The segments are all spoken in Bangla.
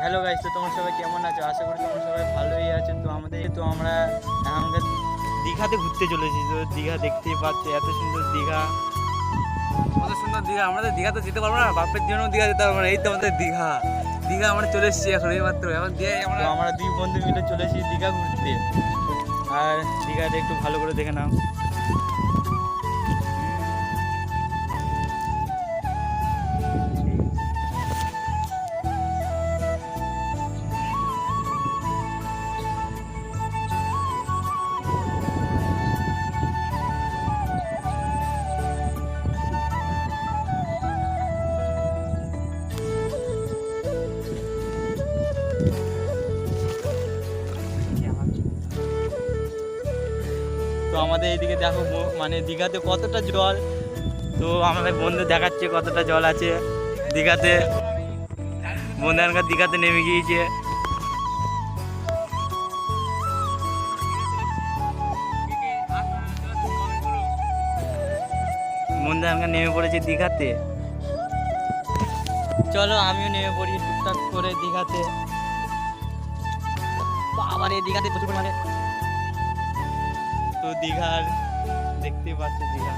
হ্যালো গাইস, তো তোমরা সবাই কেমন আছো? আশা করি তোমরা সবাই ভালোই আছো। তো আমরা এখনকার দীঘাতে ঘুরতে চলেছি। তো দীঘা দেখতেই পাচ্ছ, এত সুন্দর দীঘা, কত সুন্দর দীঘা। আমাদের দীঘা তো যেতে পারবো না, বাপের জন্য দীঘা যেতে পারবো না। এই তো আমাদের দীঘা দীঘা আমরা চলে এসেছি এখন এই মাত্র। এখন দিয়ে আমরা দুই বন্ধু মিলে চলেছি দীঘা ঘুরতে। আর দীঘাটা একটু ভালো করে দেখে নাও। তো আমাদের এইদিকে দেখো, মানে দীঘাতে কতটা জল। তো আমাদের বন্ধু দেখাচ্ছে কতটা জল আছে দীঘাতে। বন্ধু এখানকার দীঘাতে নেমে গিয়েছে। বন্ধু এখানকার নেমে পড়েছে দীঘাতে। চলো আমিও নেমে পড়ি টুকটাক করে দীঘাতে। আবার এই দীঘাতে প্রচুর পরিমাণে, তো দীঘার দেখতে পাচ্ছ দীঘা।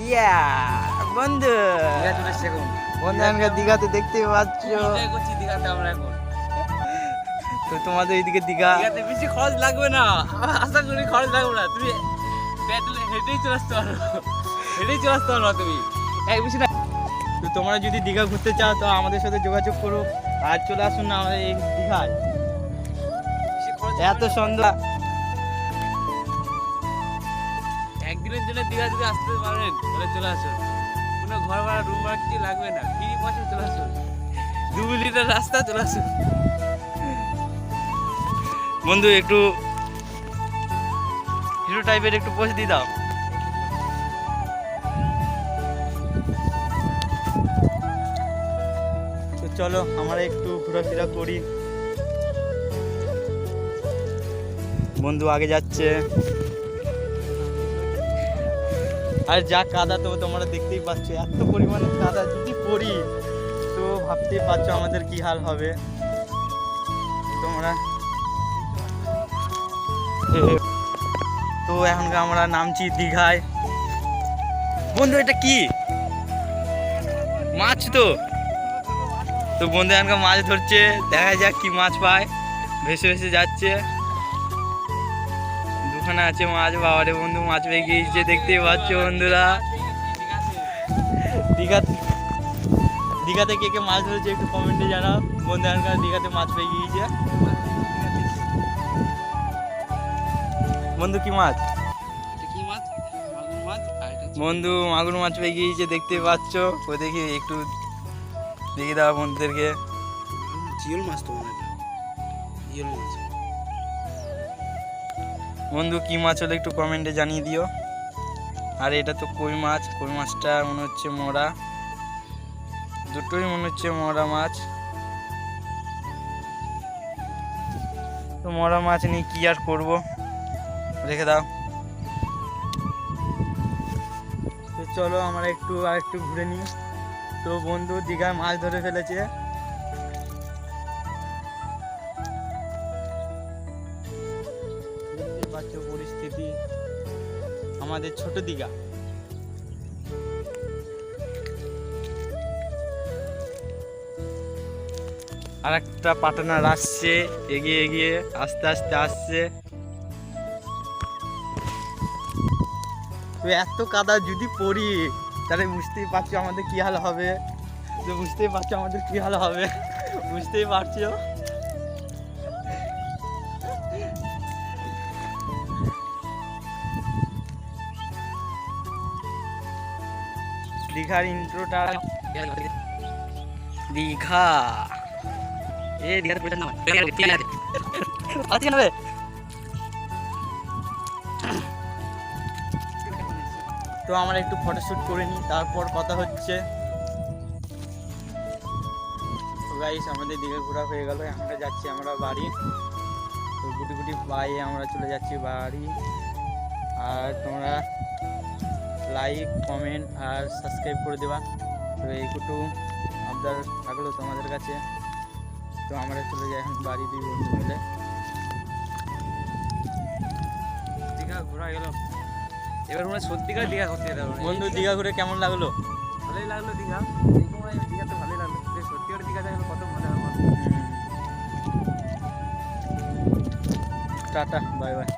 ইয়া বন্ধু, দীঘা চলে এসেছি এখন। বন্ধু এখানকার দীঘাতে দেখতে পাচ্ছ। এনজয় করছি দীঘাতে আমরা এখন। তো তোমাদের এইদিকে দীঘা, দীঘাতে বেশি খরচ লাগবে না, আশা করি খরচ লাগবে না। তুমি প্যাডেলে হেঁটেই চলে আসতে পারো, হেঁটেই চলে আসতে পারো তুমি, এক বেশি না। তো তোমরা যদি দীঘা ঘুরতে চাও তো আমাদের সাথে যোগাযোগ করো আর চলে আসুন না আমাদের এই দীঘায়। বেশি খরচ এত সুন্দর। একদিনের জন্য দীঘা যদি আসতে পারেন তাহলে চলে আসুন। কোনো ঘর ভাড়া রুম ভাড়া কিছু লাগবে না, ফ্রি পয়সা চলে আসুন। 2 মিনিটের রাস্তা, চলে আসুন। বন্ধু একটু হিরো টাইপের একটু পোস্ট দিয়ে দাও। তো চলো আমরা একটু ঘোরাফেরা করি। বন্ধু আগে যাচ্ছে, আর যা কাদা তো তোমরা দেখতেই পাচ্ছ। এত পরিমাণে কাদা, যদি পড়ি তো ভাবতেই পারছো আমাদের কি হাল হবে। তোমরা তো এখনকার আমরা নামছি দীঘায়। বন্ধু এটা কি মাছ? তো বন্ধু এখনকার মাছ ধরছে, দেখা যাক কি মাছ পায়। ভেসে ভেসে যাচ্ছে, দুখানে আছে মাছ। বাবারে বন্ধু মাছ পেয়ে গিয়েছে, দেখতেই পাচ্ছ বন্ধুরা। দীঘাতে কে কে মাছ ধরেছে একটু কমেন্টে জানাও। বন্ধু এখনকার দীঘাতে মাছ পেয়ে গিয়েছে। বন্ধু কি মাছ? কি মাছ? মাগুর মাছ। বন্ধু মাগুর মাছ পেয়ে গিয়েছে, দেখতে পাচ্ছ। ও দেখি একটু দেখি দাও বন্ধুদেরকে। জিওল মাছ তো মনে হয়, জিওল মাছ। বন্ধু কি মাছ হলে একটু কমেন্টে জানিয়ে দিও। আর এটা তো কই মাছ। কই মাছটা মনে হচ্ছে মরা, দুটোই মনে হচ্ছে মরা মাছ। তো মরা মাছ নিয়ে কি আর করবো, রেখে দাও। তো চলো আমরা আর একটু ঘুরে নিই। তো বন্ধু দীঘায় মাছ ধরে ফেলেছে। দেখতে পাচ্ছ পরিস্থিতি আমাদের ছোট দীঘা। আর একটা পার্টনার আসছে, এগিয়ে এগিয়ে আস্তে আস্তে আসছে। তো এত কাদা যদি পড়ি তাহলে বুঝতেই পারছো আমাদের কি হাল হবে। তো বুঝতেই পারছো আমাদের কি হাল হবে, বুঝতেই পারছো। দীঘার ইন্ট্রোটা, দীঘা দীঘাতে পড়ে না তো আমরা একটু ফটোশ্যুট করে নিই, তারপর কথা হচ্ছে। তো গাইস আমাদের দীঘা ঘোরা হয়ে গেল, আমরা যাচ্ছি আমরা বাড়ি। তো গুটি গুটি পায়ে আমরা চলে যাচ্ছি বাড়ি। আর তোমরা লাইক কমেন্ট আর সাবস্ক্রাইব করে দেবা। তো এইটুকু আবদার থাকলো তোমাদের কাছে। তো আমরা চলে যাই এখন বাড়ি দুই বন্ধু মিলে। দীঘা ঘোরা গেল, এবার মনে হয় সত্যিকার দীঘা করতে যেতে হবে। বন্ধু দীঘা ঘুরে কেমন লাগলো? ভালোই লাগলো দীঘা, এই সময় দীঘাতে ভালোই লাগলো, সত্যি করে দীঘা দেখলে কত মজা হবে। Tata, bye bye.